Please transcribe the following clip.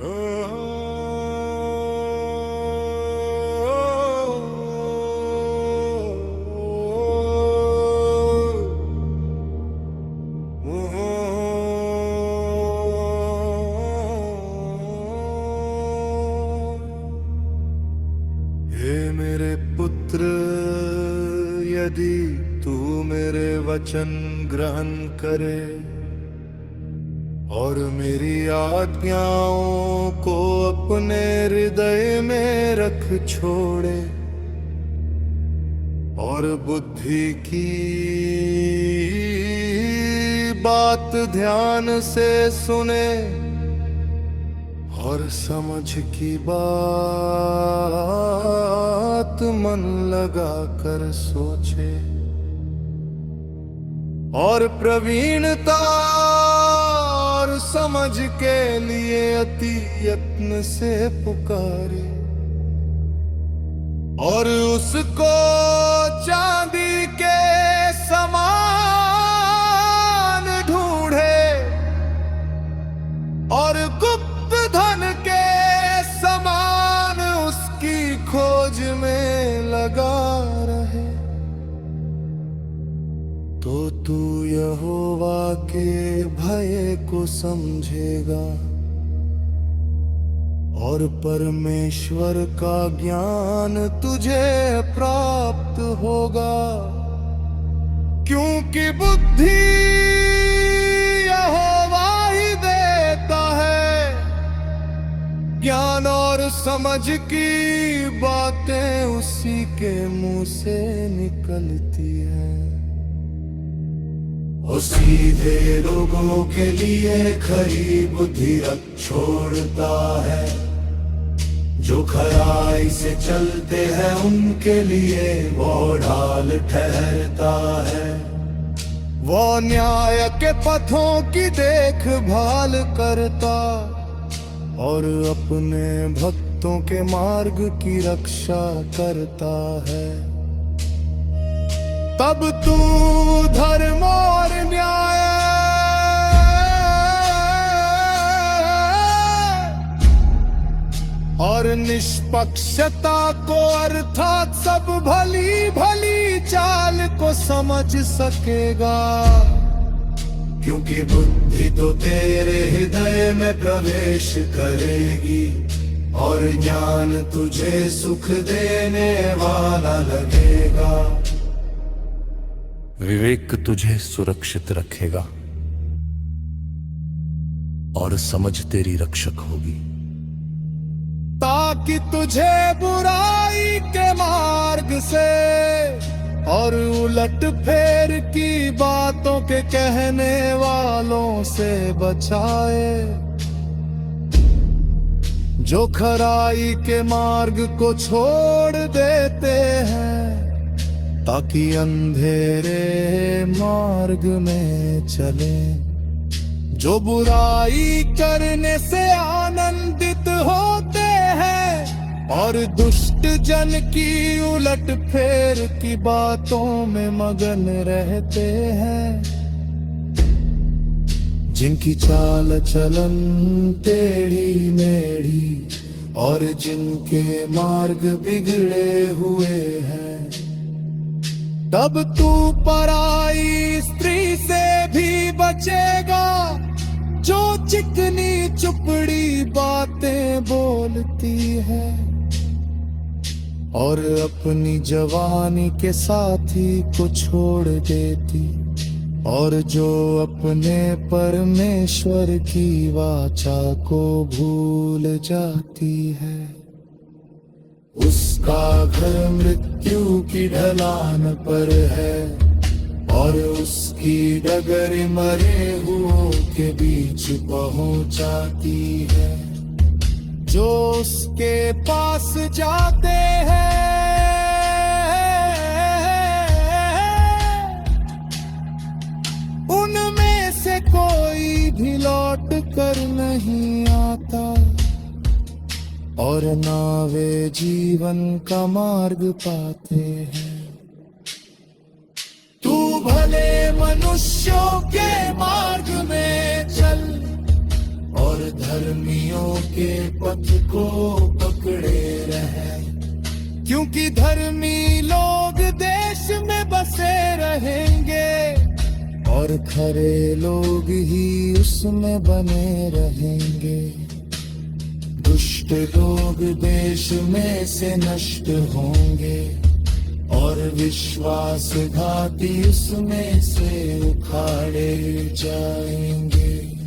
हे मेरे पुत्र, यदि तू मेरे वचन ग्रहण करे और मेरी आज्ञाओं को अपने हृदय में रख छोड़े और बुद्धि की बात ध्यान से सुने और समझ की बात मन लगा कर सोचे और प्रवीणता और समझ के लिए अति यत्न से पुकारे और उसको चांदी के समान ढूंढे और गुप्त धन के समान उसकी खोज में लगा रहे, तो तू यहोवा के भय को समझेगा और परमेश्वर का ज्ञान तुझे प्राप्त होगा, क्योंकि बुद्धि यहोवा ही देता है, ज्ञान और समझ की बातें उसी के मुंह से निकलती है। वो सीधे लोगों के लिए खरी बुद्धि रख छोड़ता है, जो खराई से चलते हैं उनके लिए वो ढाल ठहरता है। वो न्याय के पथों की देखभाल करता और अपने भक्तों के मार्ग की रक्षा करता है। तब तू धर्म और न्याय और निष्पक्षता को अर्थात सब भली भली चाल को समझ सकेगा, क्योंकि बुद्धि तो तेरे हृदय में प्रवेश करेगी और ज्ञान तुझे सुख देने वाला लगेगा। विवेक तुझे सुरक्षित रखेगा और समझ तेरी रक्षक होगी, ताकि तुझे बुराई के मार्ग से और उलट फेर की बातों के कहने वालों से बचाए, जो खराई के मार्ग को छोड़ देते हैं ताकि अंधेरे मार्ग में चले, जो बुराई करने से आनंदित होते हैं और दुष्ट जन की उलट फेर की बातों में मगन रहते हैं, जिनकी चाल चलन टेढ़ी मेढ़ी और जिनके मार्ग बिगड़े हुए हैं। तब तू पराई स्त्री से भी बचेगा, जो चिकनी चुपड़ी बातें बोलती है और अपनी जवानी के साथी को छोड़ देती और जो अपने परमेश्वर की वाचा को भूल जाती है। उसका घर मृत्यु की ढलान पर है और उसकी डगर मरे हुओं के बीच पहुंचाती है। जो उसके पास जाते हैं उनमें से कोई भी लौट कर नहीं आता और ना वे जीवन का मार्ग पाते हैं। तू भले मनुष्यों के मार्ग में चल और धर्मियों के पथ को पकड़े रहें, क्योंकि धर्मी लोग देश में बसे रहेंगे और खरे लोग ही उसमें बने रहेंगे। दुष्ट लोग देश में से नष्ट होंगे और विश्वासघाती उसमें से उखाड़े जाएंगे।